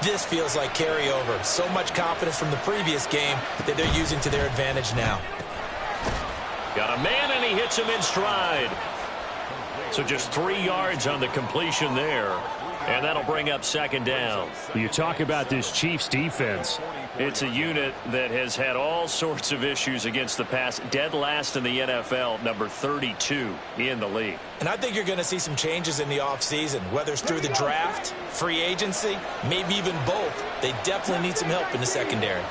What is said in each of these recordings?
this feels like carryover. So much confidence from the previous game that they're using to their advantage now. Got a man, and he hits him in stride. So just 3 yards on the completion there. And that'll bring up second down. You talk about this Chiefs defense. It's a unit that has had all sorts of issues against the pass. Dead last in the NFL, number 32 in the league. And I think you're going to see some changes in the offseason, whether it's through the draft, free agency, maybe even both. They definitely need some help in the secondary.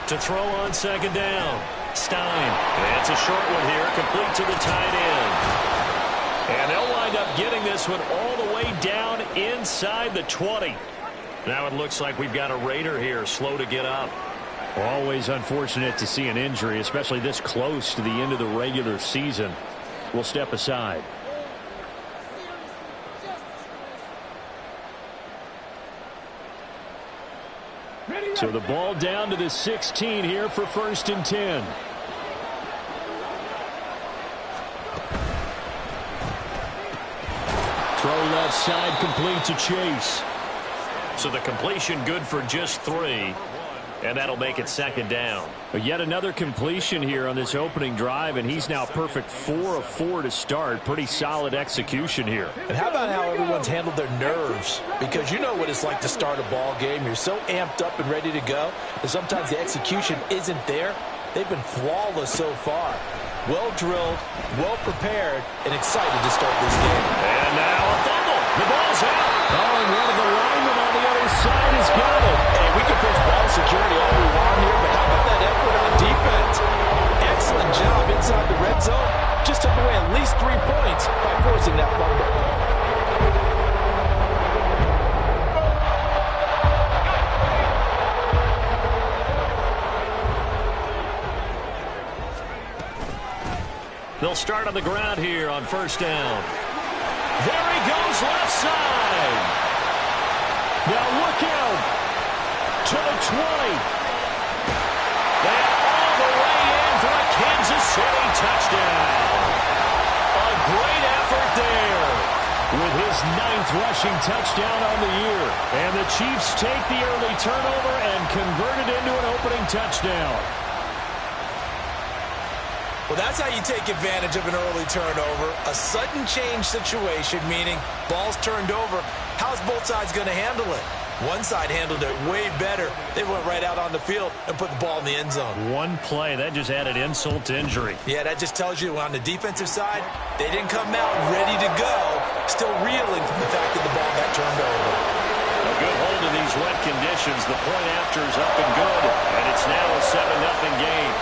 To throw on second down. Stein. It's a short one here, complete to the tight end. And they'll wind up getting this one all the way down inside the 20. Now it looks like we've got a Raider here, slow to get up. Always unfortunate to see an injury, especially this close to the end of the regular season. We'll step aside. So the ball down to the 16 here for 1st and 10. Throw left side, complete to Chase. So the completion good for just 3. And that'll make it second down. But yet another completion here on this opening drive, and he's now perfect 4 of 4 to start. Pretty solid execution here. And how about how everyone's handled their nerves? Because you know what it's like to start a ball game. You're so amped up and ready to go, and sometimes the execution isn't there. They've been flawless so far. Well drilled, well prepared, and excited to start this game. And now a fumble. The ball's out. Oh, and one of the linemen on the other side has got it. Hey, we can pitch ball security all we want here, but how about that effort on defense? Excellent job inside the red zone. Just took away at least 3 points by forcing that fumble. They'll start on the ground here on 1st down. There he goes, left side. Now look out. To the 20. And all the way in for a Kansas City touchdown. A great effort there. With his 9th rushing touchdown on the year. And the Chiefs take the early turnover and convert it into an opening touchdown. Well, that's how you take advantage of an early turnover. A sudden change situation, meaning ball's turned over. How's both sides going to handle it? One side handled it way better. They went right out on the field and put the ball in the end zone. One play, that just added insult to injury. Yeah, that just tells you on the defensive side, they didn't come out ready to go, still reeling from the fact that the ball got turned over. A good hold in these wet conditions. The point after is up and good, and it's now a 7-0 game.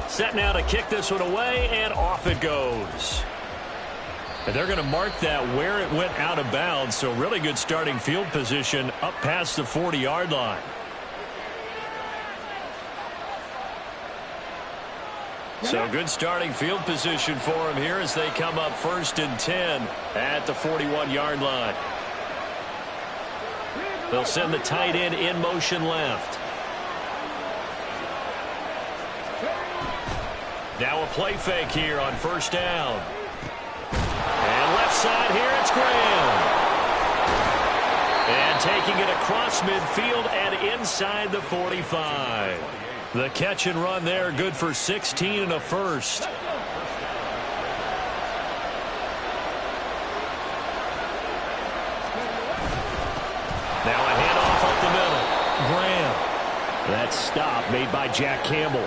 Set now to kick this one away, and off it goes. And they're going to mark that where it went out of bounds, so really good starting field position up past the 40-yard line. So good starting field position for him here as they come up 1st and 10 at the 41-yard line. They'll send the tight end in motion left. Now a play fake here on 1st down. And left side here, it's Graham. And taking it across midfield and inside the 45. The catch and run there, good for 16 and a first. Now a handoff up the middle. Graham. That stop made by Jack Campbell.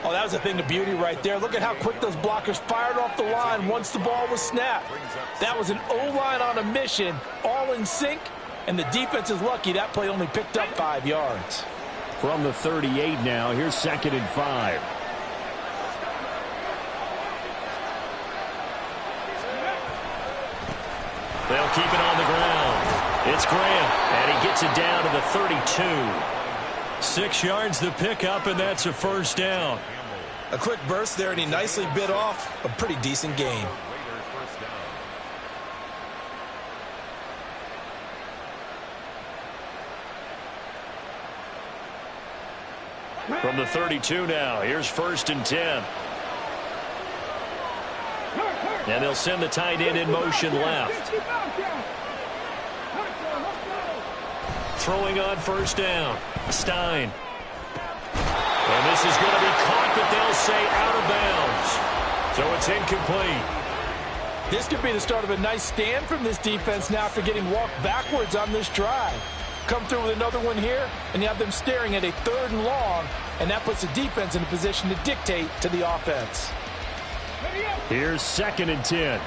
Oh, that was a thing of beauty right there. Look at how quick those blockers fired off the line once the ball was snapped. That was an O-line on a mission, all in sync, and the defense is lucky that play only picked up 5 yards. From the 38 now, here's 2nd and 5. They'll keep it on the ground. It's Graham, and he gets it down to the 32. 6 yards the pickup, and that's a first down. A quick burst there, and he nicely bit off a pretty decent gain. From the 32 now, here's 1st and 10. And they'll send the tight end in motion left. Throwing on 1st down. Stein. And this is going to be caught, but they'll say out of bounds. So it's incomplete. This could be the start of a nice stand from this defense now after getting walked backwards on this drive. Come through with another one here, and you have them staring at a 3rd and long, and that puts the defense in a position to dictate to the offense. Here's 2nd and 10.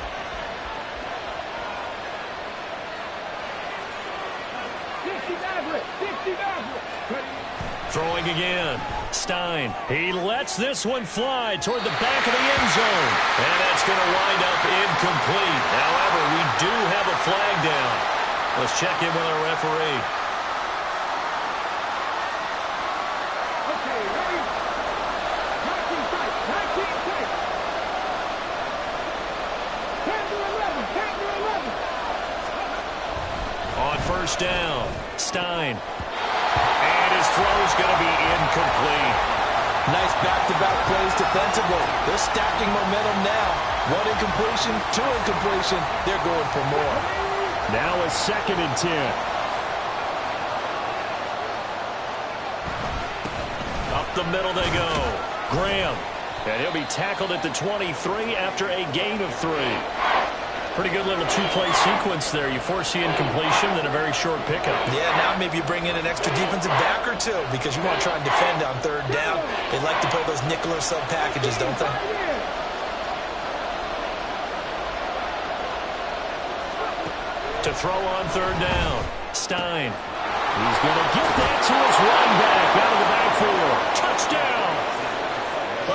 Throwing again. Stein. He lets this one fly toward the back of the end zone. And that's going to wind up incomplete. However, we do have a flag down. Let's check in with our referee. On 1st down, Stein. And his throw's going to be incomplete. Nice back-to-back plays defensively. They're stacking momentum now. 1 incompletion, 2 incompletion. They're going for more. Now a 2nd and 10. Up the middle they go. Graham. And he'll be tackled at the 23 after a gain of 3. Pretty good little 2-play sequence there. You force the incompletion, then a very short pickup. Yeah, now maybe you bring in an extra defensive back or two because you want to try and defend on 3rd down. They like to play those nickel or sub packages, don't they? To throw on 3rd down, Stein. He's going to get that to his running back out of the backfield. Touchdown!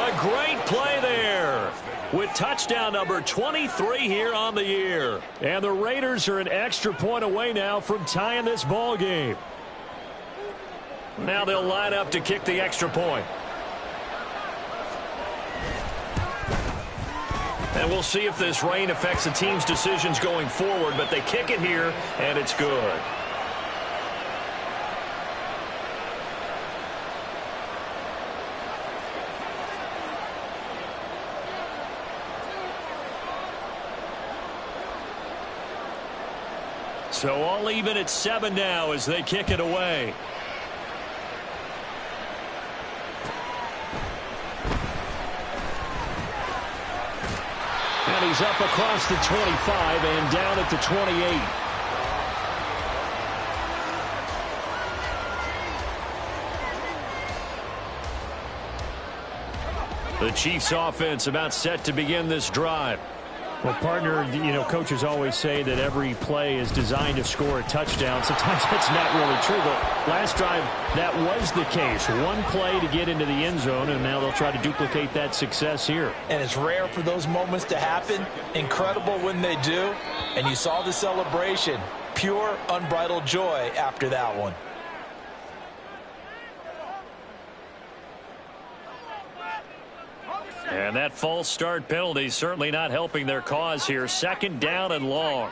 A great play there, with touchdown number 23 here on the year. And the Raiders are an extra point away now from tying this ball game. Now they'll line up to kick the extra point. And we'll see if this rain affects the team's decisions going forward, but they kick it here, and it's good. So all even at 7 now as they kick it away. And he's up across the 25 and down at the 28. The Chiefs offense about set to begin this drive. Well, partner, you know, coaches always say that every play is designed to score a touchdown. Sometimes that's not really true, but last drive, that was the case. One play to get into the end zone, and now they'll try to duplicate that success here. And it's rare for those moments to happen. Incredible when they do. And you saw the celebration. Pure, unbridled joy after that one. And that false start penalty certainly not helping their cause here. 2nd down and long.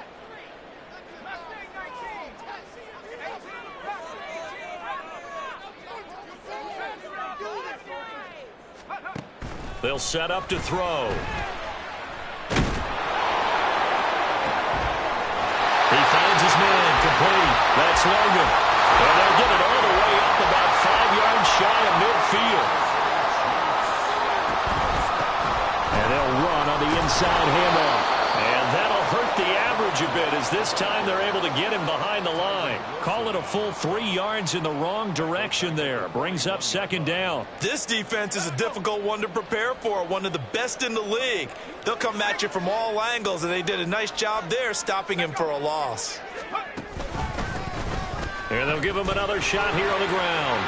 They'll set up to throw. He finds his man, complete. That's Logan. And they'll get it all the way up about 5 yards shy of midfield. And they'll run on the inside handoff. And that'll hurt the average a bit as this time they're able to get him behind the line. Call it a full 3 yards in the wrong direction there. Brings up 2nd down. This defense is a difficult one to prepare for, one of the best in the league. They'll come at you from all angles, and they did a nice job there stopping him for a loss. And they'll give him another shot here on the ground.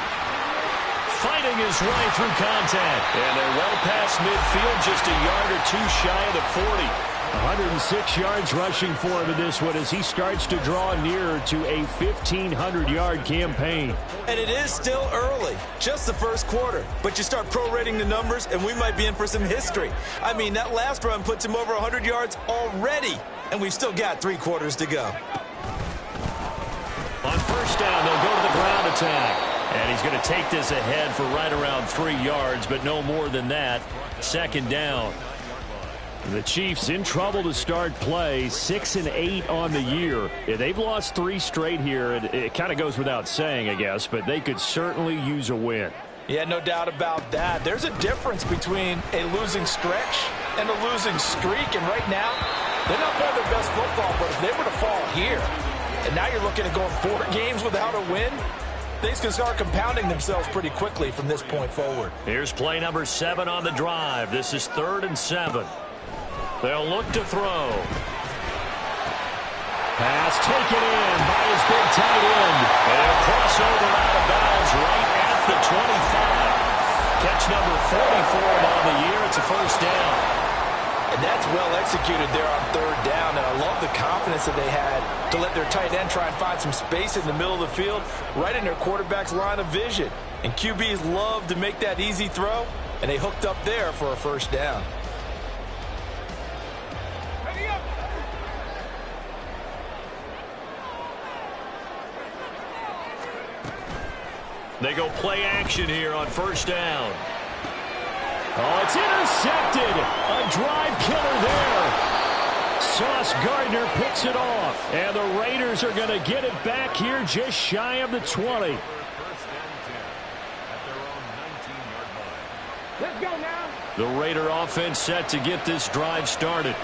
Fighting his way through contact. And they're well past midfield, just a yard or two shy of the 40. 106 yards rushing for him in this one as he starts to draw nearer to a 1,500-yard campaign. And it is still early, just the first quarter. But you start prorating the numbers, and we might be in for some history. I mean, that last run puts him over 100 yards already, and we've still got 3 quarters to go. On first down, they'll go to the ground attack. And he's going to take this ahead for right around 3 yards, but no more than that. Second down. The Chiefs in trouble to start play, 6-8 on the year. Yeah, they've lost 3 straight here. It kind of goes without saying, I guess, but they could certainly use a win. Yeah, no doubt about that. There's a difference between a losing stretch and a losing streak, and right now, they're not playing their best football, but if they were to fall here, and now you're looking at going 4 games without a win, things can start compounding themselves pretty quickly from this point forward. Here's play number 7 on the drive. This is 3rd and 7. They'll look to throw. Pass taken in by his big tight end. And they'll cross over out of bounds right at the 25. Catch number 44 on the year. It's a first down. And that's well executed there on 3rd down. And I love the confidence that they had to let their tight end try and find some space in the middle of the field, right in their quarterback's line of vision. And QBs love to make that easy throw, and they hooked up there for a first down. They go play action here on first down. Oh, it's intercepted. A drive killer there. Sauce Gardner picks it off. And the Raiders are going to get it back here just shy of the 20. Let's go now. The Raider offense set to get this drive started.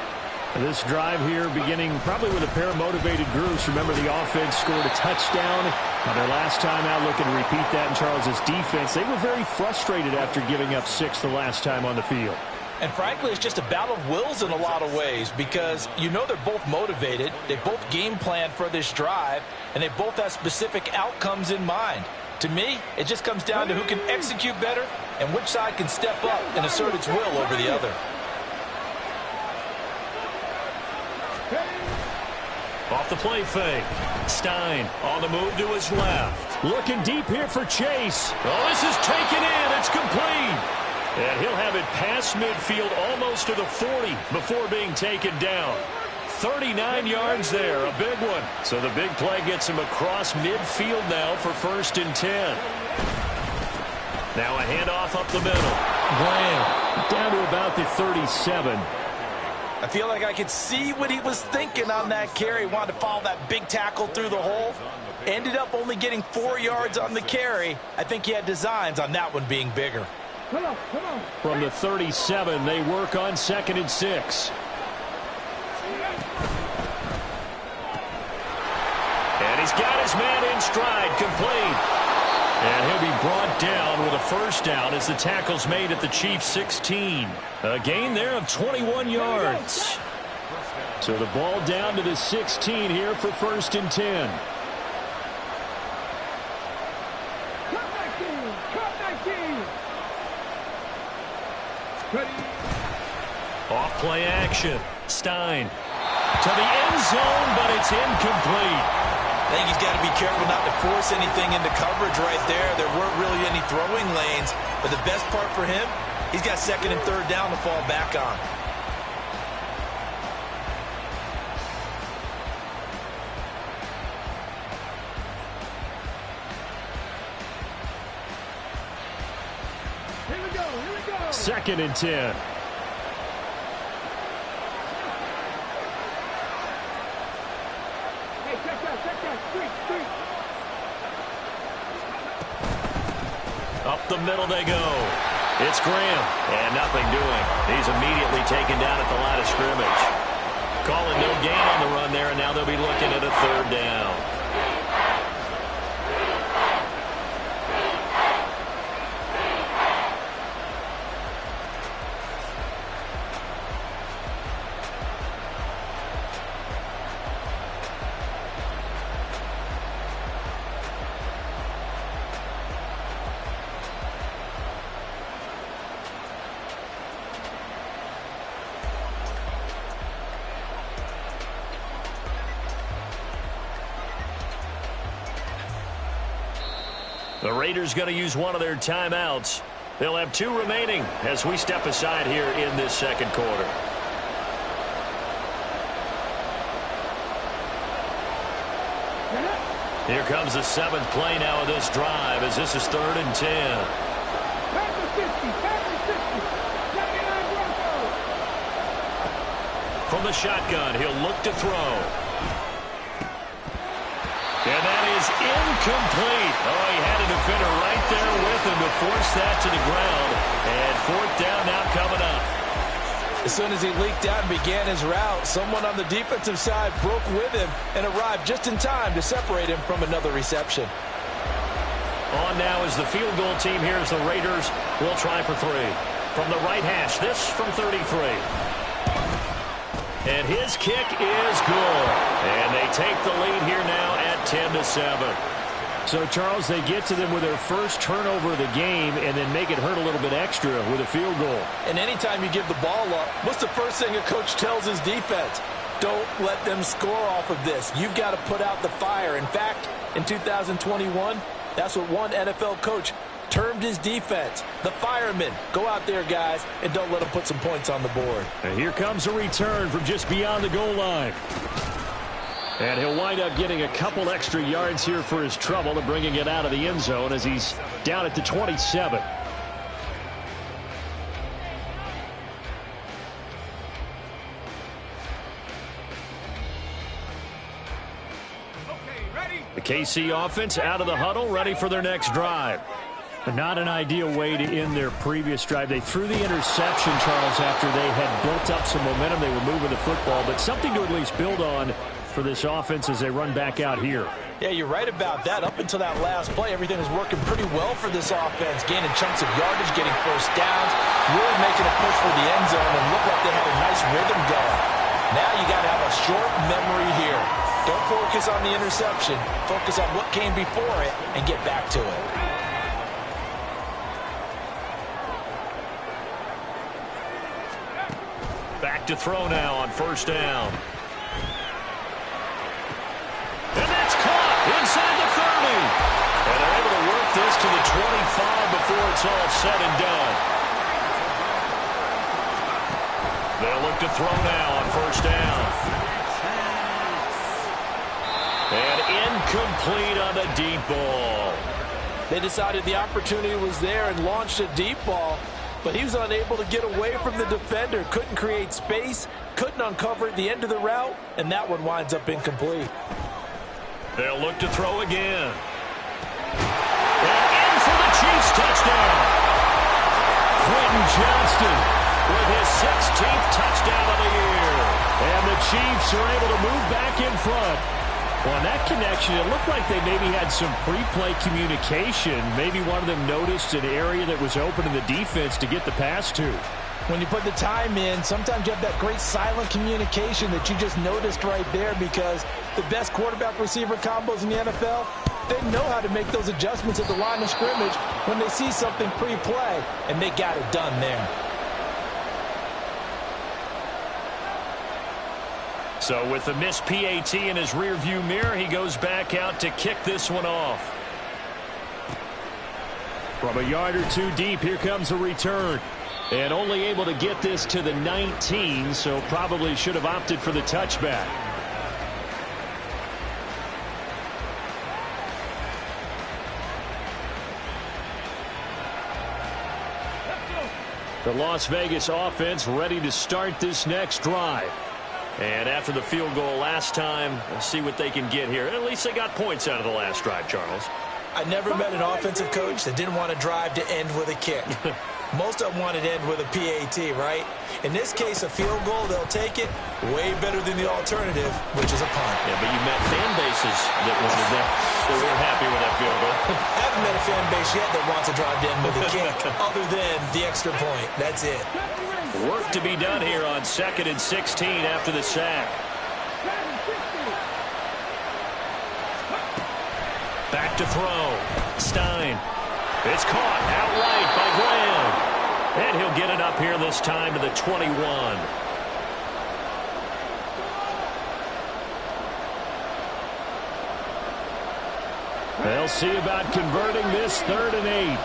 This drive here beginning probably with a pair of motivated groups. Remember, the offense scored a touchdown on their last time out. Looking to repeat that in Charles's defense. They were very frustrated after giving up 6 the last time on the field. And frankly, it's just a battle of wills in a lot of ways because you know they're both motivated. They both game planned for this drive, and they both have specific outcomes in mind. To me, it just comes down to who can execute better and which side can step up and assert its will over the other. Off the play fake. Stein on the move to his left. Looking deep here for Chase. Oh, this is taken in. It's complete. And he'll have it past midfield almost to the 40 before being taken down. 39 yards there, a big one. So the big play gets him across midfield now for 1st and 10. Now a handoff up the middle. Graham down to about the 37. I feel like I could see what he was thinking on that carry. Wanted to follow that big tackle through the hole. Ended up only getting 4 yards on the carry. I think he had designs on that one being bigger. Come on. From the 37, they work on 2nd and 6. And he's got his man in stride, complete. And he'll be brought down with a first down as the tackle's made at the Chiefs' 16. A gain there of 21 yards. So the ball down to the 16 here for 1st and 10. Off play action. Stein to the end zone, but it's incomplete. I think he's got to be careful not to force anything into coverage right there. There weren't really any throwing lanes, but the best part for him, he's got 2nd and 3rd down to fall back on. Here we go. 2nd and 10. Hey, check that. Street. Up the middle they go. It's Graham. And nothing doing. He's immediately taken down at the line of scrimmage. Calling no gain on the run there, and now they'll be looking at a 3rd down. The Raiders going to use one of their timeouts. They'll have 2 remaining as we step aside here in this second quarter. Here comes the 7th play now of this drive as this is 3rd and 10. From the shotgun, he'll look to throw. And that is incomplete. Oh, he had a defender right there with him to force that to the ground. And 4th down now coming up. As soon as he leaked out and began his route, someone on the defensive side broke with him and arrived just in time to separate him from another reception. On now is the field goal team here as the Raiders will try for 3. From the right hash, this from 33. And his kick is good. And they take the lead here now at 10-7. So, Charles, they get to them with their first turnover of the game and then make it hurt a little bit extra with a field goal. And anytime you give the ball up, what's the first thing a coach tells his defense? Don't let them score off of this. You've got to put out the fire. In fact, in 2021, that's what one NFL coach termed his defense. The firemen. Go out there, guys, and don't let them put some points on the board. And here comes a return from just beyond the goal line. And he'll wind up getting a couple extra yards here for his trouble and bringing it out of the end zone as he's down at the 27. The KC offense out of the huddle, ready for their next drive. But not an ideal way to end their previous drive. They threw the interception, Charles, after they had built up some momentum. They were moving the football, but something to at least build on for this offense as they run back out here. Yeah, you're right about that. Up until that last play, everything was working pretty well for this offense, gaining chunks of yardage, getting first downs, really making a push for the end zone, and looked like they had a nice rhythm going. Now you got to have a short memory here. Don't focus on the interception. Focus on what came before it and get back to it. Back to throw now on first down. And that's caught inside the 30. And they're able to work this to the 25 before it's all said and done. They'll look to throw now on first down. And incomplete on the deep ball. They decided the opportunity was there and launched a deep ball, but he was unable to get away from the defender. Couldn't create space, couldn't uncover at the end of the route, and that one winds up incomplete. They'll look to throw again. And in for the Chiefs touchdown. Quentin Johnston with his 16th touchdown of the year. And the Chiefs are able to move back in front. Well, on that connection, it looked like they maybe had some pre-play communication. Maybe one of them noticed an area that was open in the defense to get the pass to. When you put the time in, sometimes you have that great silent communication that you just noticed right there, because the best quarterback-receiver combos in the NFL, they know how to make those adjustments at the line of scrimmage when they see something pre-play, and they got it done there. So with the missed PAT in his rearview mirror, he goes back out to kick this one off. From a yard or two deep, here comes a return. And only able to get this to the 19, so probably should have opted for the touchback. The Las Vegas offense ready to start this next drive. And after the field goal last time, let's see what they can get here. At least they got points out of the last drive, Charles. I never met an offensive coach that didn't want to drive to end with a kick. Most of them wanted to end with a PAT, right? In this case, a field goal, they'll take it. Way better than the alternative, which is a punt. Yeah, but you met fan bases that wanted that. They weren't happy with that field goal. Haven't met a fan base yet that wants to drive to end with a kick, other than the extra point. That's it. Work to be done here on 2nd and 16 after the sack. Back to throw. Stein. It's caught outright by Graham. And he'll get it up here this time to the 21. They'll see about converting this 3rd and 8.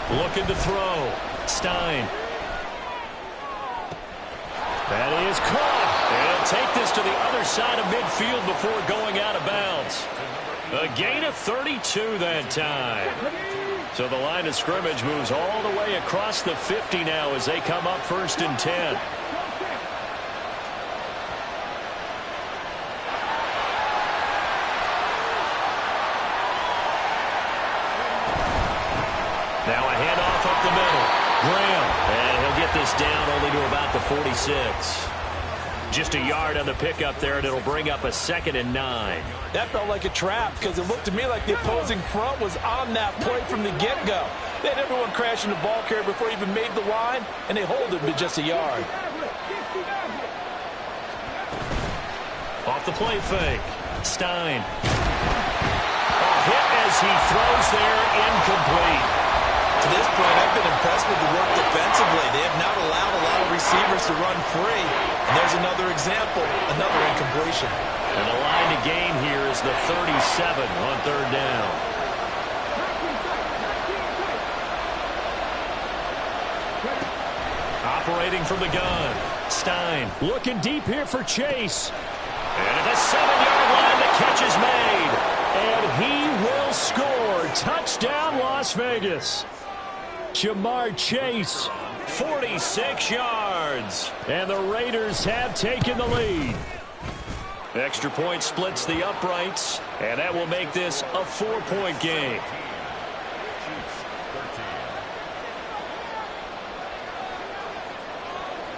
Looking to throw. Stein. That is caught. And he'll take this to the other side of midfield before going out of bounds. A gain of 32 that time. So the line of scrimmage moves all the way across the 50 now as they come up 1st and 10. Now a handoff up the middle. Graham. And he'll get this down only to about the 46. Just a yard on the pickup there, and it'll bring up a 2nd and 9. That felt like a trap because it looked to me like the opposing front was on that play from the get-go. They had everyone crashing the ball carrier before he even made the line, and they hold him to just a yard. Off the play fake. Stein. A hit as he throws there, incomplete. To this point, I've been impressed with the work defensively. They have not allowed a lot of receivers to run free. And there's another example, another incompletion. And the line to gain here is the 37 on 3rd down. Operating from the gun. Stein looking deep here for Chase. And at the 7-yard line, the catch is made. And he will score. Touchdown, Las Vegas. Jamar Chase, 46 yards. And the Raiders have taken the lead. Extra point splits the uprights, and that will make this a 4-point game.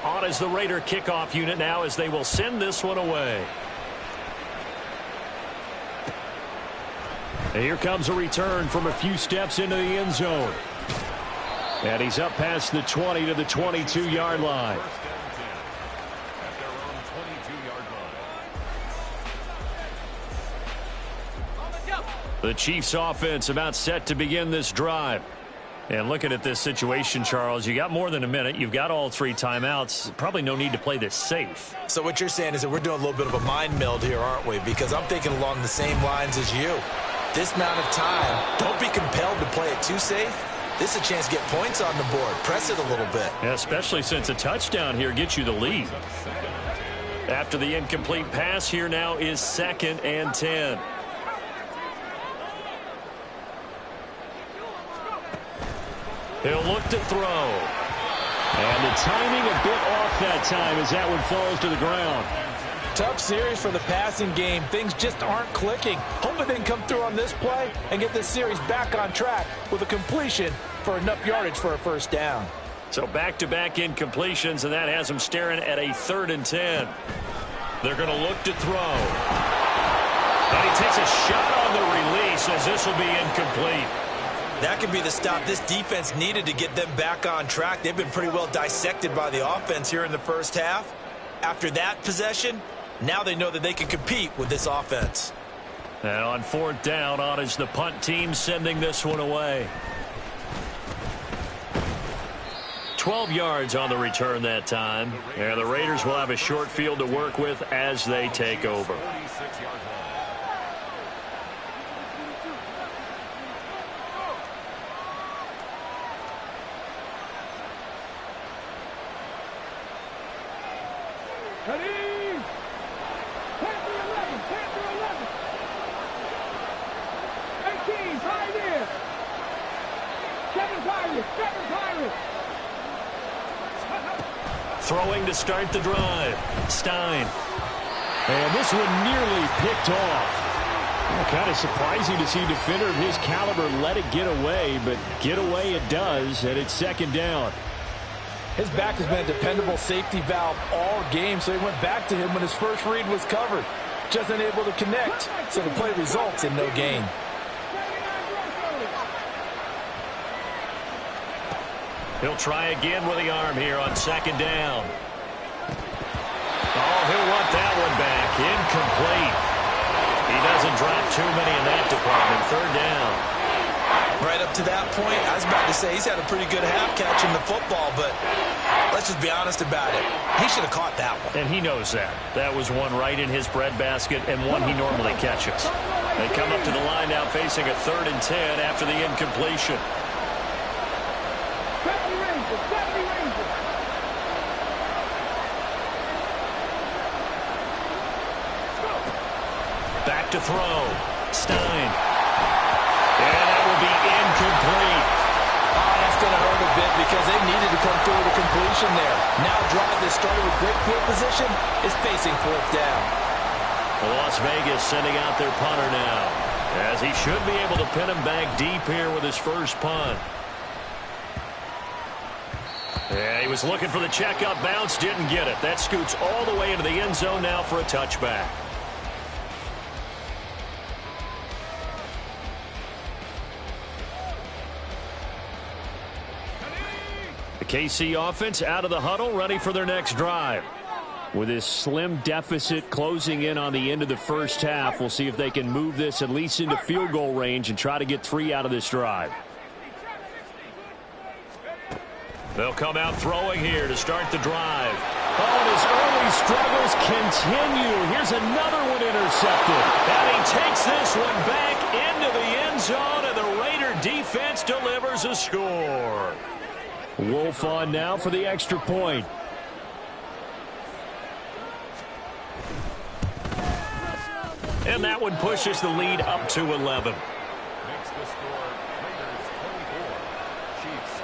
On is the Raider kickoff unit now as they will send this one away. And here comes a return from a few steps into the end zone. And he's up past the 20 to the 22-yard line. The Chiefs offense about set to begin this drive. And looking at this situation, Charles, you got more than a minute. You've got all 3 timeouts. Probably no need to play this safe. So what you're saying is that we're doing a little bit of a mind meld here, aren't we? Because I'm thinking along the same lines as you. This amount of time, don't be compelled to play it too safe. This is a chance to get points on the board. Press it a little bit. Yeah, especially since a touchdown here gets you the lead. After the incomplete pass, here now is 2nd and 10. He'll look to throw. And the timing a bit off that time as that one falls to the ground. Tough series for the passing game. Things just aren't clicking. Hopefully they can come through on this play and get this series back on track with a completion for enough yardage for a 1st down. So back-to-back incompletions, and that has them staring at a 3rd and 10. They're going to look to throw. And he takes a shot on the release as this will be incomplete. That could be the stop this defense needed to get them back on track. They've been pretty well dissected by the offense here in the 1st half. After that possession, now they know that they can compete with this offense. And on 4th down, on is the punt team sending this one away. 12 yards on the return that time. And the Raiders will have a short field to work with as they take over. Ready? Panther 11, Panther 11. 18, Pioneer. 7 Pirates, 7 Pirates. Throwing to start the drive. Stein. And this one nearly picked off. Kind of surprising to see a defender of his caliber let it get away, but get away it does, and it's 2nd down. His back has been a dependable safety valve all game, so he went back to him when his first read was covered. Just unable to connect, so the play results in no gain. He'll try again with the arm here on 2nd down. incomplete. He doesn't drop too many in that department. Third down. Right up to that point, I was about to say he's had a pretty good half catching the football, but let's just be honest about it. He should have caught that one. And he knows that. That was one right in his breadbasket and one he normally catches. They come up to the line now facing a 3rd and 10 after the incompletion. 70 Rangers, 70 Rangers. Back to throw. Stein. And that will be incomplete. Oh, that's going to hurt a bit because they needed to come through with a completion there. Now drive that started with great field position is facing 4th down. Las Vegas sending out their punter now, as he should be able to pin him back deep here with his first punt. Yeah, he was looking for the checkup bounce, didn't get it. That scoots all the way into the end zone now for a touchback. The KC offense out of the huddle, ready for their next drive. With this slim deficit closing in on the end of the first half, we'll see if they can move this at least into field goal range and try to get 3 out of this drive. They'll come out throwing here to start the drive. Oh, and his early struggles continue. Here's another one intercepted. And he takes this one back into the end zone, and the Raider defense delivers a score. Wolf on now for the extra point. And that one pushes the lead up to 11. Makes the score Raiders 24, Chiefs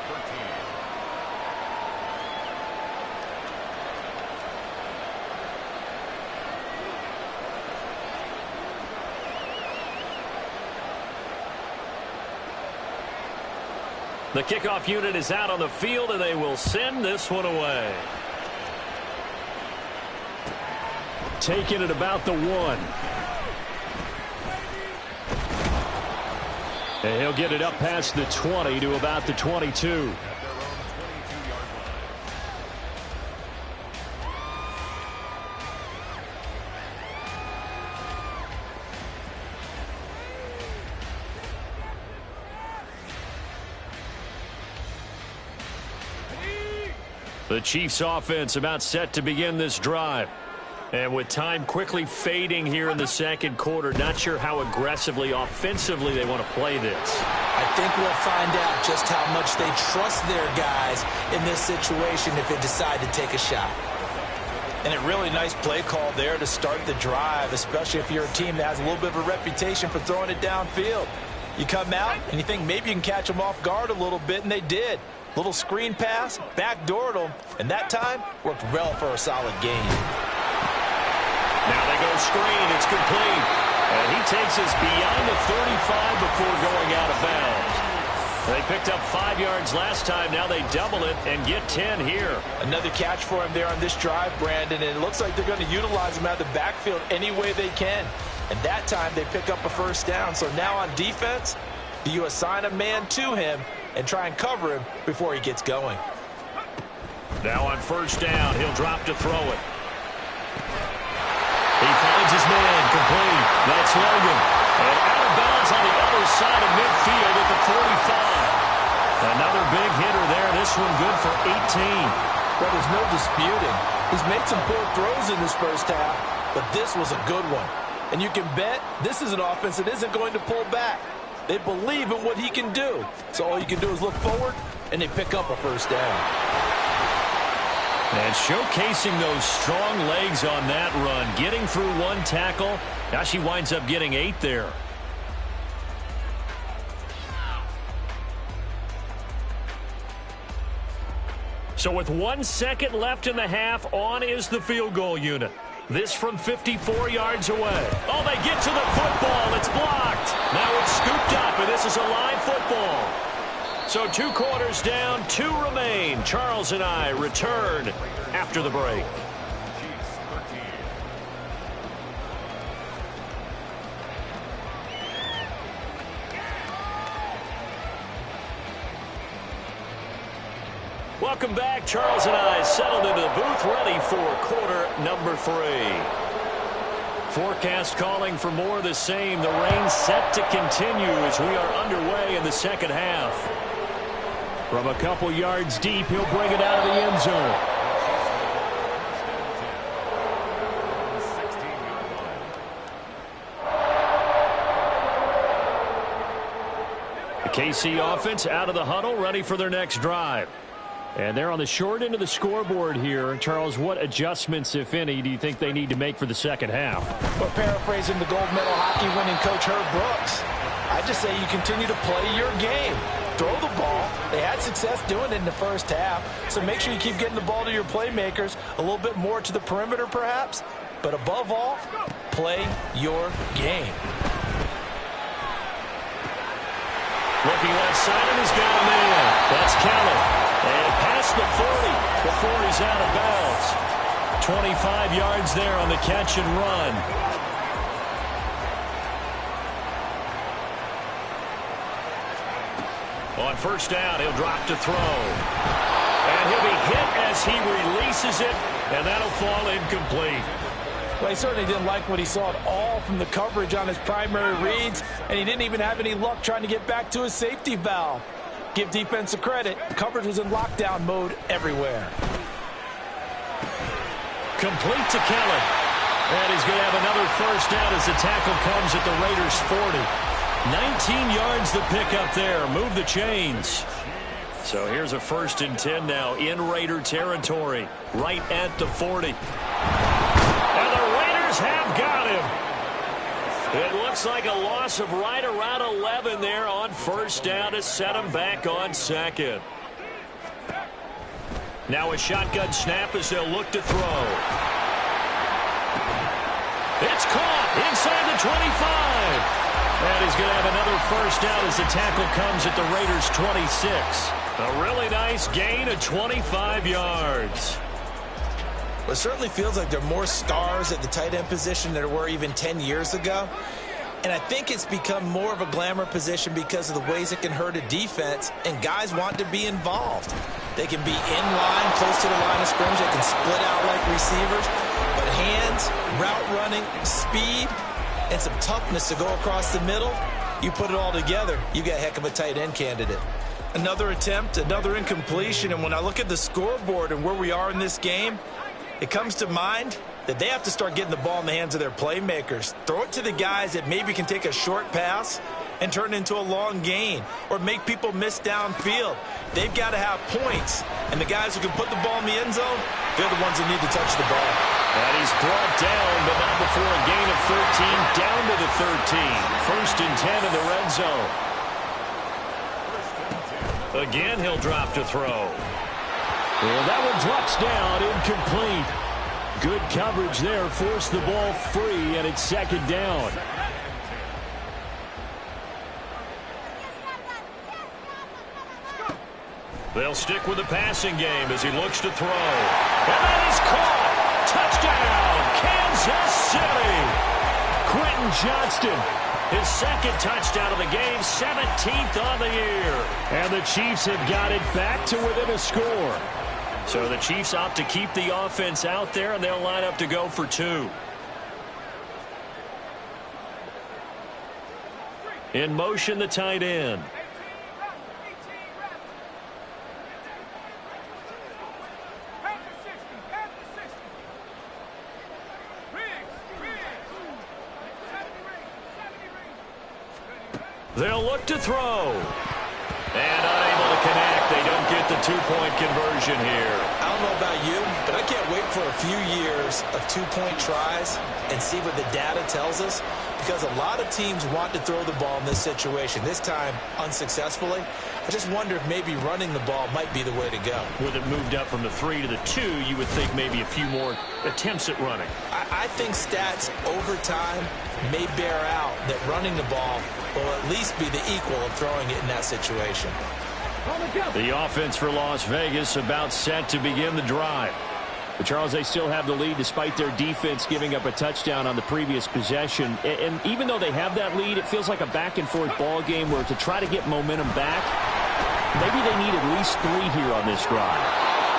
13. The kickoff unit is out on the field, and they will send this one away. Taking it about the 1. And he'll get it up past the 20 to about the 22. The Chiefs offense about set to begin this drive. And with time quickly fading here in the second quarter, not sure how aggressively, offensively they want to play this. I think we'll find out just how much they trust their guys in this situation if they decide to take a shot. And a really nice play call there to start the drive, especially if you're a team that has a little bit of a reputation for throwing it downfield. You come out and you think maybe you can catch them off guard a little bit, and they did. Little screen pass, backdoored them, and that time worked well for a solid gain. Now they go screen. It's complete. And he takes us beyond the 35 before going out of bounds. They picked up 5 yards last time. Now they double it and get 10 here. Another catch for him there on this drive, Brandon, and it looks like they're going to utilize him out of the backfield any way they can. And that time they pick up a first down. So now on defense, do you assign a man to him and try and cover him before he gets going? Now on first down, he'll drop to throw it. He finds his man, complete. That's Logan. And out of bounds on the other side of midfield at the 45. Another big hitter there. This one good for 18. Well, there's no disputing. He's made some poor throws in this first half, but this was a good one. And you can bet this is an offense that isn't going to pull back. They believe in what he can do. So all you can do is look forward, and they pick up a first down. And showcasing those strong legs on that run. Getting through one tackle. Now she winds up getting 8 there. So with 1 second left in the half, on is the field goal unit. This from 54 yards away. Oh, they get to the football. It's blocked. Now it's scooped up, and this is a live football. So 2 quarters down, 2 remain. Charles and I return after the break. Chiefs 13. Welcome back. Charles and I settled into the booth, ready for quarter number 3. Forecast calling for more of the same. The rain set to continue as we are underway in the second half. From a couple yards deep, he'll bring it out of the end zone. The KC offense out of the huddle, ready for their next drive. And they're on the short end of the scoreboard here. Charles, what adjustments, if any, do you think they need to make for the second half? Well, paraphrasing the gold medal hockey winning coach Herb Brooks, I just say you continue to play your game. Throw the ball. They had success doing it in the first half, so make sure you keep getting the ball to your playmakers, a little bit more to the perimeter perhaps, but above all, play your game. Looking left side, and he's got a man. That's Callan. And past the 40 before he's out of bounds. 25 yards there on the catch and run. On first down, he'll drop to throw. And he'll be hit as he releases it, and that'll fall incomplete. Well, he certainly didn't like what he saw at all from the coverage on his primary reads, and he didn't even have any luck trying to get back to his safety valve. Give defense a credit. Coverage was in lockdown mode everywhere. Complete to Kelly. And he's going to have another first down as the tackle comes at the Raiders' 40. 19 yards the pickup there. Move the chains. So here's a 1st and 10 now in Raider territory. Right at the 40. And the Raiders have got him. It looks like a loss of right around 11 there on first down to set him back on second. Now a shotgun snap as they'll look to throw. It's caught inside the 25. And he's going to have another first down as the tackle comes at the Raiders' 26. A really nice gain of 25 yards. Well, it certainly feels like there are more stars at the tight end position than there were even 10 years ago. And I think it's become more of a glamour position because of the ways it can hurt a defense, and guys want to be involved. They can be in line, close to the line of scrimmage. They can split out like receivers. But hands, route running, speed, and some toughness to go across the middle, you put it all together, you got a heck of a tight end candidate. Another attempt, another incompletion, and when I look at the scoreboard and where we are in this game, it comes to mind that they have to start getting the ball in the hands of their playmakers. Throw it to the guys that maybe can take a short pass and turn it into a long gain or make people miss downfield. They've got to have points, and the guys who can put the ball in the end zone, they're the ones that need to touch the ball. And he's brought down, but not before a gain of 13, down to the 13. 1st and 10 in the red zone. Again, he'll drop to throw. Well, that one drops down, incomplete. Good coverage there, forced the ball free, and it's 2nd down. They'll stick with the passing game as he looks to throw. And that is caught. Touchdown, Kansas City. Quentin Johnston. His 2nd touchdown of the game, 17th on the year. And the Chiefs have got it back to within a score. So the Chiefs opt to keep the offense out there, and they'll line up to go for 2. In motion, the tight end. They'll look to throw. And unable to connect. They don't get the 2-point conversion here. I don't know about you, but I can't wait for a few years of 2-point tries and see what the data tells us, because a lot of teams want to throw the ball in this situation, this time unsuccessfully. I just wonder if maybe running the ball might be the way to go. With it moved up from the 3 to the 2, you would think maybe a few more attempts at running. I think stats over time may bear out that running the ball will at least be the equal of throwing it in that situation. The offense for Las Vegas about set to begin the drive. But Charles, they still have the lead despite their defense giving up a touchdown on the previous possession. And even though they have that lead, it feels like a back-and-forth ball game where to try to get momentum back, maybe they need at least 3 here on this drive.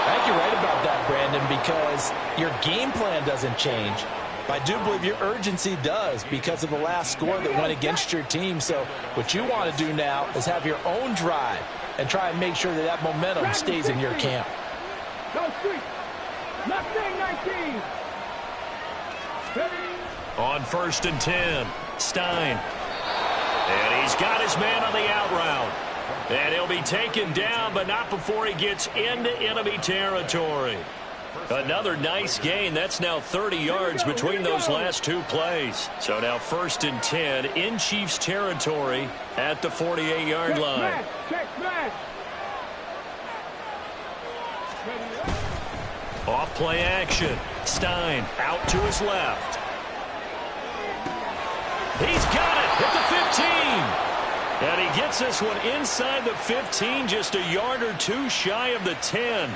I think you're right about that, Brandon, because your game plan doesn't change. I do believe your urgency does because of the last score that went against your team. So what you want to do now is have your own drive and try and make sure that that momentum stays in your camp. On 1st and 10, Stein. And he's got his man on the out route. And he'll be taken down, but not before he gets into enemy territory. Another nice gain. That's now 30 yards between those last two plays. So now 1st and 10 in Chiefs territory at the 48-yard line. Off play action. Stein out to his left. He's got it at the 15. And he gets this one inside the 15, just a yard or two shy of the 10.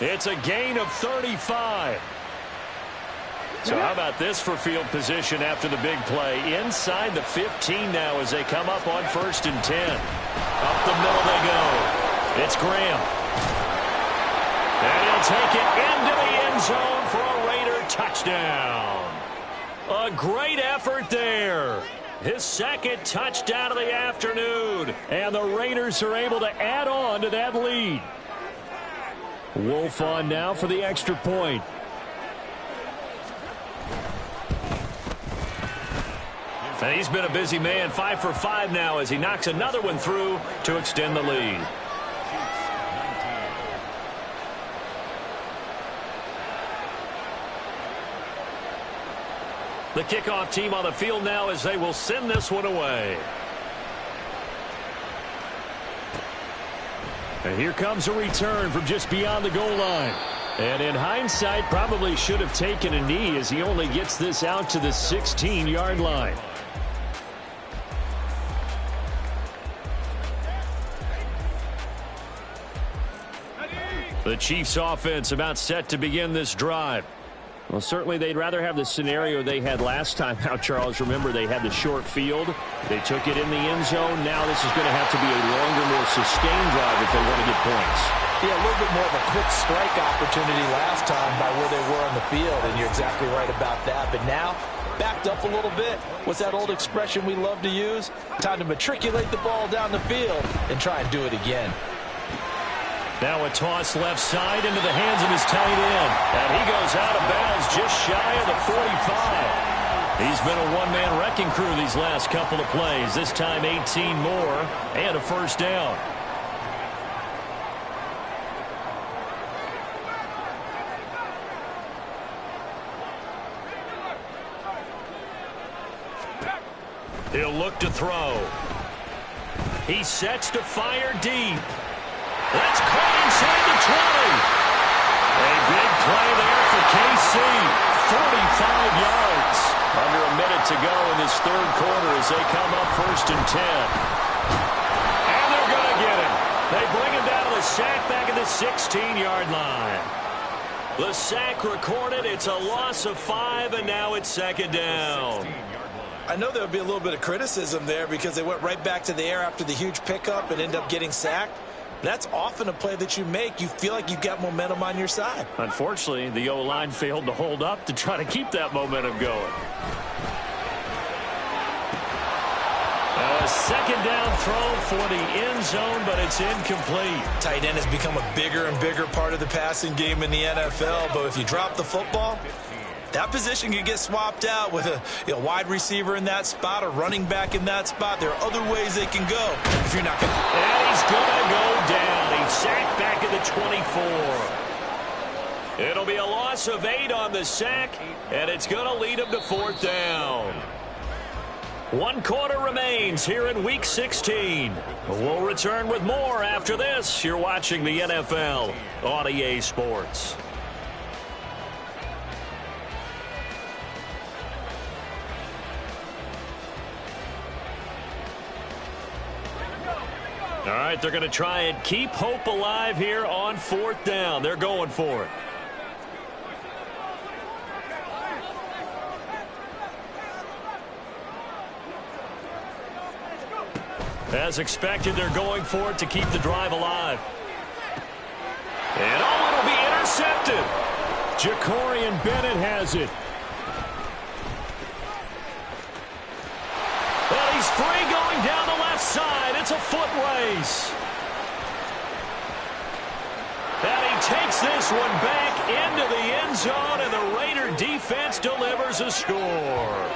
It's a gain of 35. So how about this for field position after the big play? Inside the 15 now as they come up on 1st and 10. Up the middle they go. It's Graham. And he'll take it into the end zone for a Raider touchdown. A great effort there. His second touchdown of the afternoon. And the Raiders are able to add on to that lead. Wolf on now for the extra point. And he's been a busy man, 5 for 5 now as he knocks another one through to extend the lead. The kickoff team on the field now as they will send this one away. And here comes a return from just beyond the goal line. And in hindsight, probably should have taken a knee as he only gets this out to the 16-yard line. The Chiefs offense about set to begin this drive. Well, certainly they'd rather have the scenario they had last time out, Charles. Remember, they had the short field. They took it in the end zone. Now this is going to have to be a longer, more sustained drive if they want to get points. Yeah, a little bit more of a quick strike opportunity last time by where they were on the field, and you're exactly right about that. But now, backed up a little bit. What's that old expression we love to use? Time to matriculate the ball down the field and try and do it again. Now a toss left side into the hands of his tight end. And he goes out of bounds just shy of the 45. He's been a one-man wrecking crew these last couple of plays. This time 18 more and a first down. He'll look to throw. He sets to fire deep. That's caught inside the 20. A big play there for KC. 45 yards. Under a minute to go in this third quarter as they come up 1st and 10. And they're going to get him. They bring him down to the sack back at the 16-yard line. The sack recorded. It's a loss of 5, and now it's second down. I know there would be a little bit of criticism there because they went right back to the air after the huge pickup and end up getting sacked. That's often a play that you make. You feel like you've got momentum on your side. Unfortunately, the O-line failed to hold up to try to keep that momentum going. A second down throw for the end zone, but it's incomplete. Tight end has become a bigger and bigger part of the passing game in the NFL, but if you drop the football, that position can get swapped out with a wide receiver in that spot, a running back in that spot. There are other ways they can go if you're not going to. And he's going to go down. He's sacked back at the 24. It'll be a loss of 8 on the sack, and it's going to lead him to 4th down. 1 quarter remains here in Week 16. We'll return with more after this. You're watching the NFL on EA Sports. All right, they're going to try and keep hope alive here on 4th down. They're going for it. As expected, they're going for it to keep the drive alive. And it'll be intercepted. Jacorian Bennett has it. free going down the left side. It's a foot race. And he takes this one back into the end zone, and the Raider defense delivers a score.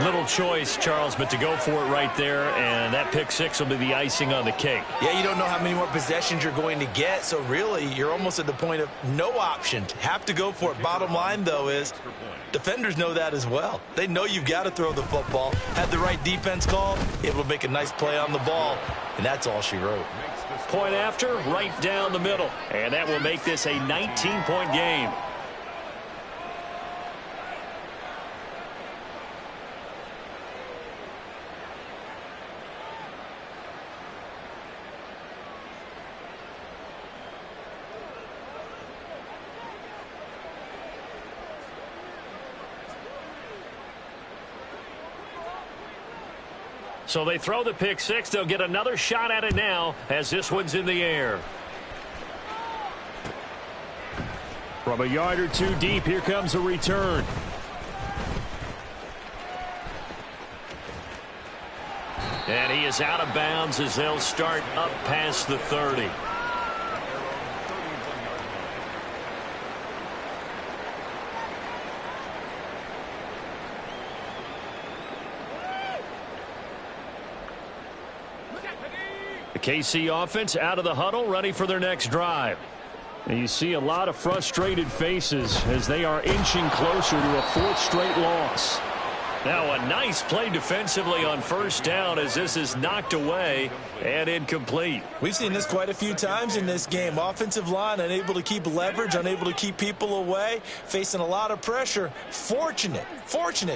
Little choice, Charles, but to go for it right there, and that pick six will be the icing on the cake. Yeah, you don't know how many more possessions you're going to get, so really you're almost at the point of no option. Have to go for it. Bottom line, though, is defenders know that as well. They know you've got to throw the football. Had the right defense called, able to make a nice play on the ball, and that's all she wrote. Point after, right down the middle, and that will make this a 19-point game. So they throw the pick six. They'll get another shot at it now as this one's in the air. From a yard or two deep, here comes a return. And he is out of bounds as they'll start up past the 30. The KC offense out of the huddle, ready for their next drive. And you see a lot of frustrated faces as they are inching closer to a fourth straight loss. Now a nice play defensively on first down as this is knocked away and incomplete. We've seen this quite a few times in this game. Offensive line unable to keep leverage, unable to keep people away, facing a lot of pressure. Fortunate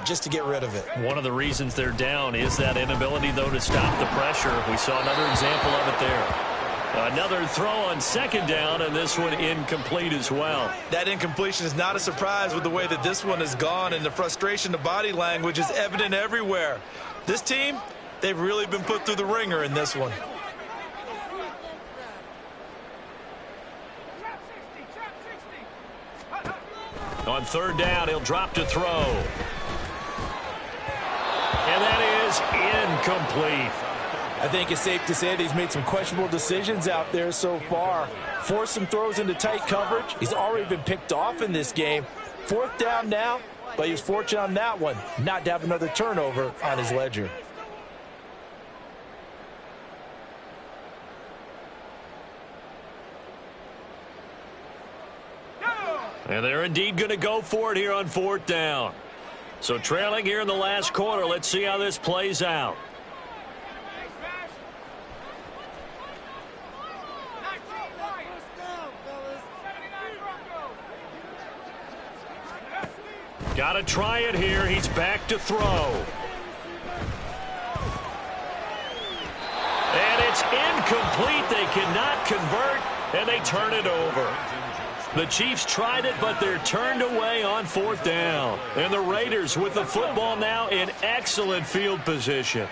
just to get rid of it. One of the reasons they're down is that inability, though, to stop the pressure. We saw another example of it there. Another throw on second down, and this one incomplete as well. That incompletion is not a surprise with the way that this one has gone, and the frustration, the body language is evident everywhere. This team, they've really been put through the ringer in this one. On third down, he'll drop to throw. And that is incomplete. I think it's safe to say that he's made some questionable decisions out there so far. Forced some throws into tight coverage. He's already been picked off in this game. Fourth down now, but he was fortunate on that one not to have another turnover on his ledger. And they're indeed going to go for it here on fourth down. So trailing here in the last quarter, let's see how this plays out. Got to try it here. He's back to throw. And it's incomplete. They cannot convert, and they turn it over. The Chiefs tried it, but they're turned away on fourth down. And the Raiders with the football now in excellent field position.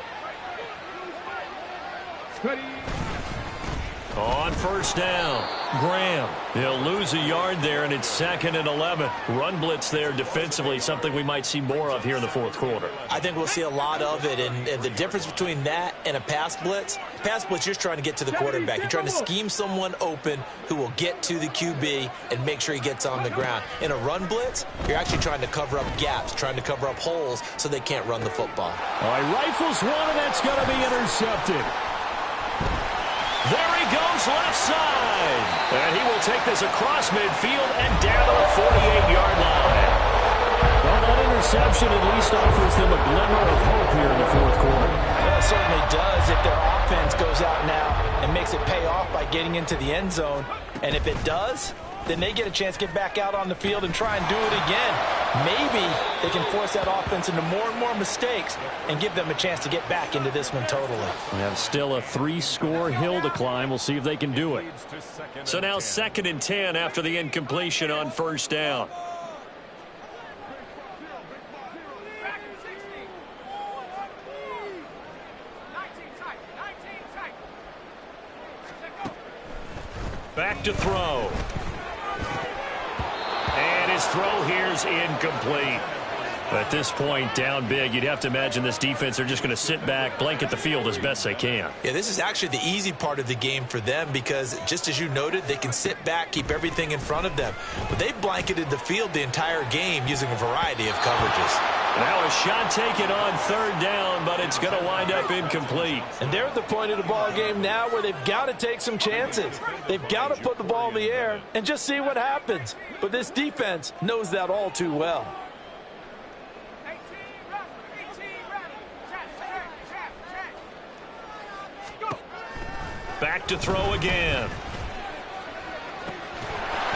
On first down, Graham. He'll lose a yard there, and it's second and 11. Run blitz there defensively, something we might see more of here in the fourth quarter. I think we'll see a lot of it, and the difference between that and a pass blitz, you're just trying to get to the quarterback. You're trying to scheme someone open who will get to the QB and make sure he gets on the ground. In a run blitz, you're actually trying to cover up gaps, trying to cover up holes so they can't run the football. All right, rifles one, and that's going to be intercepted. There he goes left side. And he will take this across midfield and down to the 48-yard line. Well, that interception at least offers them a glimmer of hope here in the fourth quarter. Well, it certainly does if their offense goes out now and makes it pay off by getting into the end zone. And if it does, then they get a chance to get back out on the field and try and do it again. Maybe they can force that offense into more and more mistakes and give them a chance to get back into this one totally. We have still a 3-score hill to climb. We'll see if they can do it. So now second and 10 after the incompletion on first down. Back to throw. And his throw here's incomplete. At this point, down big, you'd have to imagine this defense are just going to sit back, blanket the field as best they can. Yeah, this is actually the easy part of the game for them because, just as you noted, they can sit back, keep everything in front of them. But they blanketed the field the entire game using a variety of coverages. Now a shot taken on third down, but it's going to wind up incomplete. And they're at the point of the ball game now where they've got to take some chances. They've got to put the ball in the air and just see what happens. But this defense knows that all too well. Back to throw again.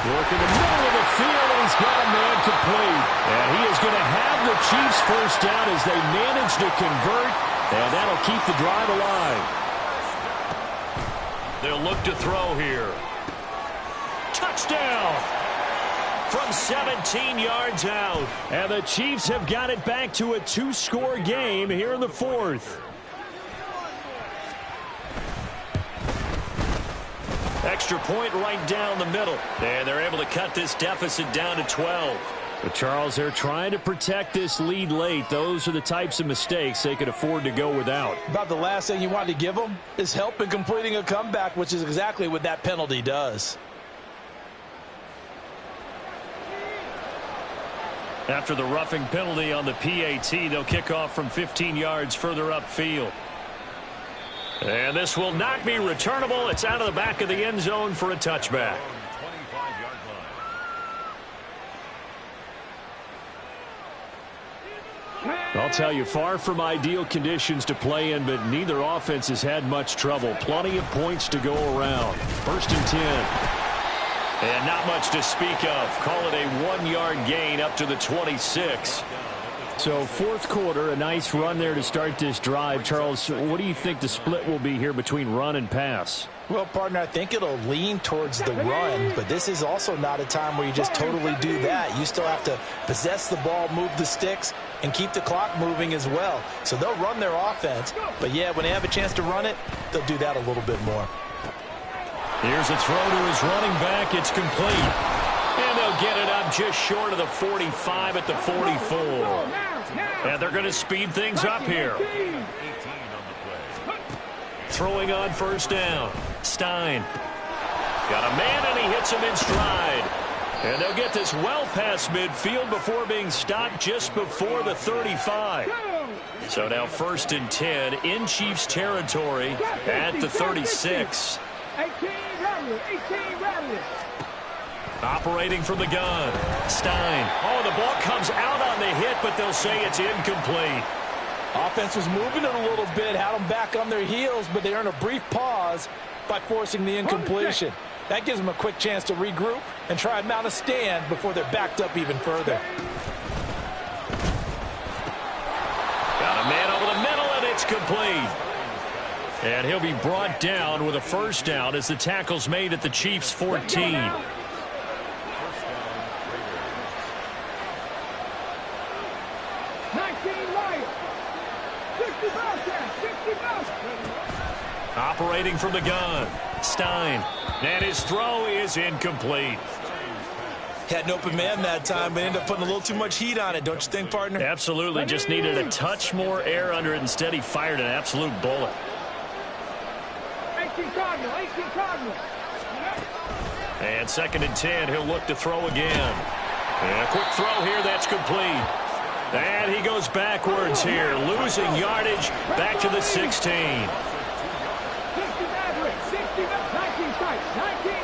Working the middle of the field, and he's got a man complete. And he is going to have the Chiefs first down as they manage to convert, and that'll keep the drive alive. They'll look to throw here. Touchdown! From 17 yards out. And the Chiefs have got it back to a two-score game here in the fourth. Extra point right down the middle. And they're able to cut this deficit down to 12. But Charles, they're trying to protect this lead late. Those are the types of mistakes they could afford to go without. About the last thing you want to give them is help in completing a comeback, which is exactly what that penalty does. After the roughing penalty on the PAT, they'll kick off from 15 yards further upfield. And this will not be returnable. It's out of the back of the end zone for a touchback. I'll tell you, far from ideal conditions to play in, but neither offense has had much trouble. Plenty of points to go around. 1st and 10. And not much to speak of. Call it a 1-yard gain up to the 26. So fourth quarter, a nice run there to start this drive. Charles, what do you think the split will be here between run and pass? Well, partner, I think it'll lean towards the run, but this is also not a time where you just totally do that. You still have to possess the ball, move the sticks, and keep the clock moving as well. So they'll run their offense, but yeah, when they have a chance to run it, they'll do that a little bit more. Here's a throw to his running back. It's complete. And they'll get it up just short of the 45 at the 44. And they're going to speed things up here. Throwing on first down. Stein. Got a man, and he hits him in stride. And they'll get this well past midfield before being stopped just before the 35. So now 1st and 10 in Chiefs territory at the 36. Operating from the gun. Stein. Oh, the ball comes out on the hit, but they'll say it's incomplete. Offense was moving it a little bit, had them back on their heels, but they earn a brief pause by forcing the incompletion. That gives them a quick chance to regroup and try and mount a stand before they're backed up even further. Got a man over the middle, and it's complete. And he'll be brought down with a first down as the tackle's made at the Chiefs' 14. Operating from the gun. Stein. And his throw is incomplete. Had an open man that time, but ended up putting a little too much heat on it, don't you think, partner? Absolutely. Just needed a touch more air under it. Instead, he fired an absolute bullet. 18 Cardinal. And 2nd and 10, he'll look to throw again. And a quick throw here, that's complete. And he goes backwards here, losing yardage back to the 16. 19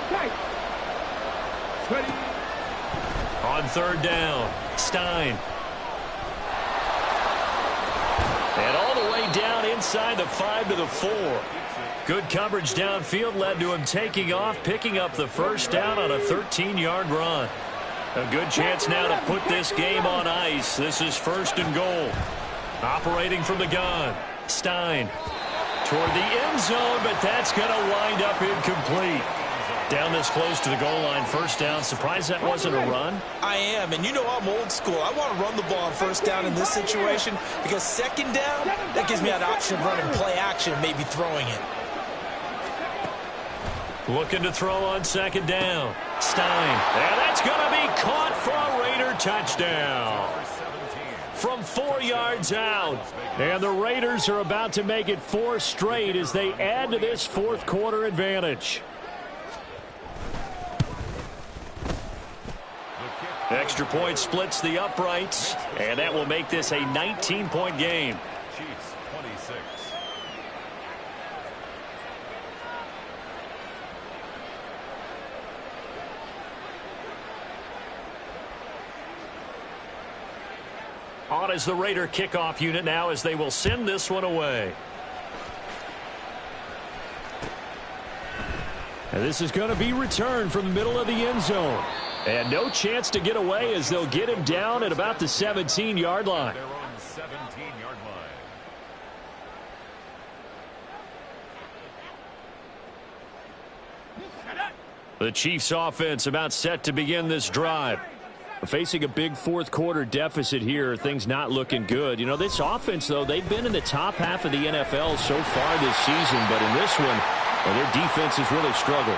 tight. On 3rd down, Stein. And all the way down inside the 5 to the 4. Good coverage downfield led to him taking off, picking up the first down on a 13-yard run. A good chance now to put this game on ice. This is 1st and goal. Operating from the gun, Stein. Toward the end zone, but that's going to wind up incomplete. Down this close to the goal line, first down. Surprised that wasn't a run? I am, and you know I'm old school. I want to run the ball on first down in this situation because 2nd down, that gives me an option of running play action and maybe throwing it. Looking to throw on 2nd down. Stein. And that's going to be caught for a Raider touchdown. from 4 yards out. And the Raiders are about to make it 4 straight as they add to this fourth quarter advantage. Extra point splits the uprights, and that will make this a 19-point game. Chiefs 26. On is the Raider kickoff unit now as they will send this one away. And this is going to be returned from the middle of the end zone. And no chance to get away as they'll get him down at about the 17-yard line. They're on the 17-yard line. The Chiefs offense about set to begin this drive. Facing a big fourth quarter deficit here, things not looking good. You know, this offense, though, they've been in the top half of the NFL so far this season, but in this one, well, their defense has really struggled.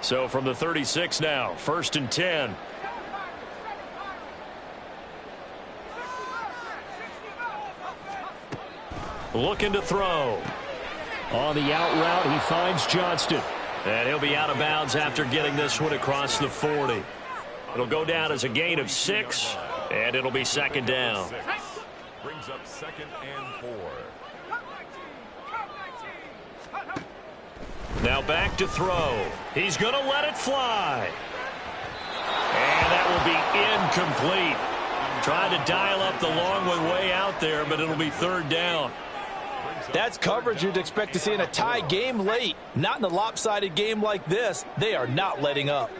So from the 36 now, 1st and 10. Looking to throw. On the out route, he finds Johnston. And he'll be out of bounds after getting this one across the 40. It'll go down as a gain of 6, and it'll be 2nd down. Brings up 2nd and 4. Now back to throw. He's going to let it fly. And that will be incomplete. Trying to dial up the long one way out there, but it'll be 3rd down. That's coverage you'd expect to see in a tie game late. Not in a lopsided game like this. They are not letting up.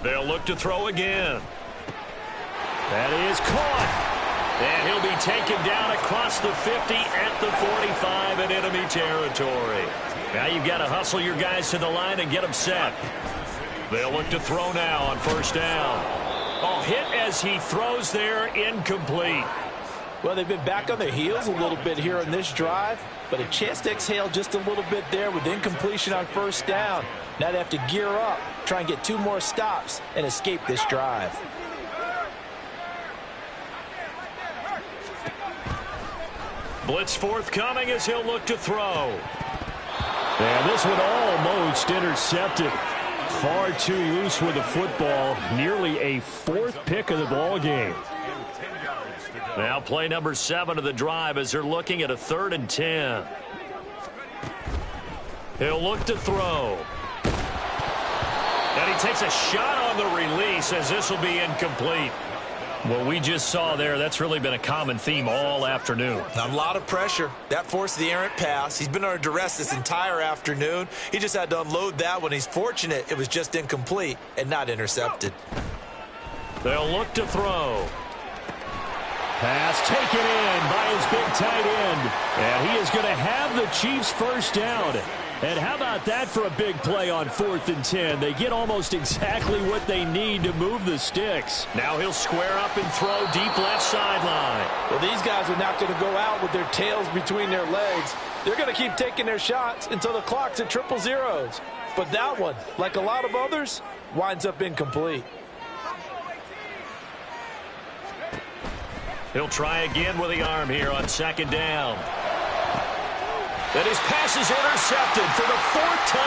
They'll look to throw again. That is caught. And he'll be taken down across the 50 at the 45 in enemy territory. Now you've got to hustle your guys to the line and get them set. They'll look to throw now on 1st down. Oh, hit as he throws there, incomplete. Well, they've been back on their heels a little bit here in this drive, but a chance to exhale just a little bit there with incompletion on 1st down. Now they have to gear up, try and get 2 more stops, and escape this drive. Blitz forthcoming as he'll look to throw. And this one almost intercepted. Far too loose with the football. Nearly a 4th pick of the ball game. Now play number 7 of the drive as they're looking at a 3rd and 10. He'll look to throw. And he takes a shot on the release as this will be incomplete. What we just saw there, that's really been a common theme all afternoon. A lot of pressure. That forced the errant pass. He's been under duress this entire afternoon. He just had to unload that one. He's fortunate it was just incomplete and not intercepted. They'll look to throw. Pass taken in by his big tight end. And he is going to have the Chiefs 1st down. And how about that for a big play on 4th and 10? They get almost exactly what they need to move the sticks. Now he'll square up and throw deep left sideline. Well, these guys are not going to go out with their tails between their legs. They're going to keep taking their shots until the clock's at 000. But that one, like a lot of others, winds up incomplete. He'll try again with the arm here on 2nd down. And his pass is intercepted for the 4th time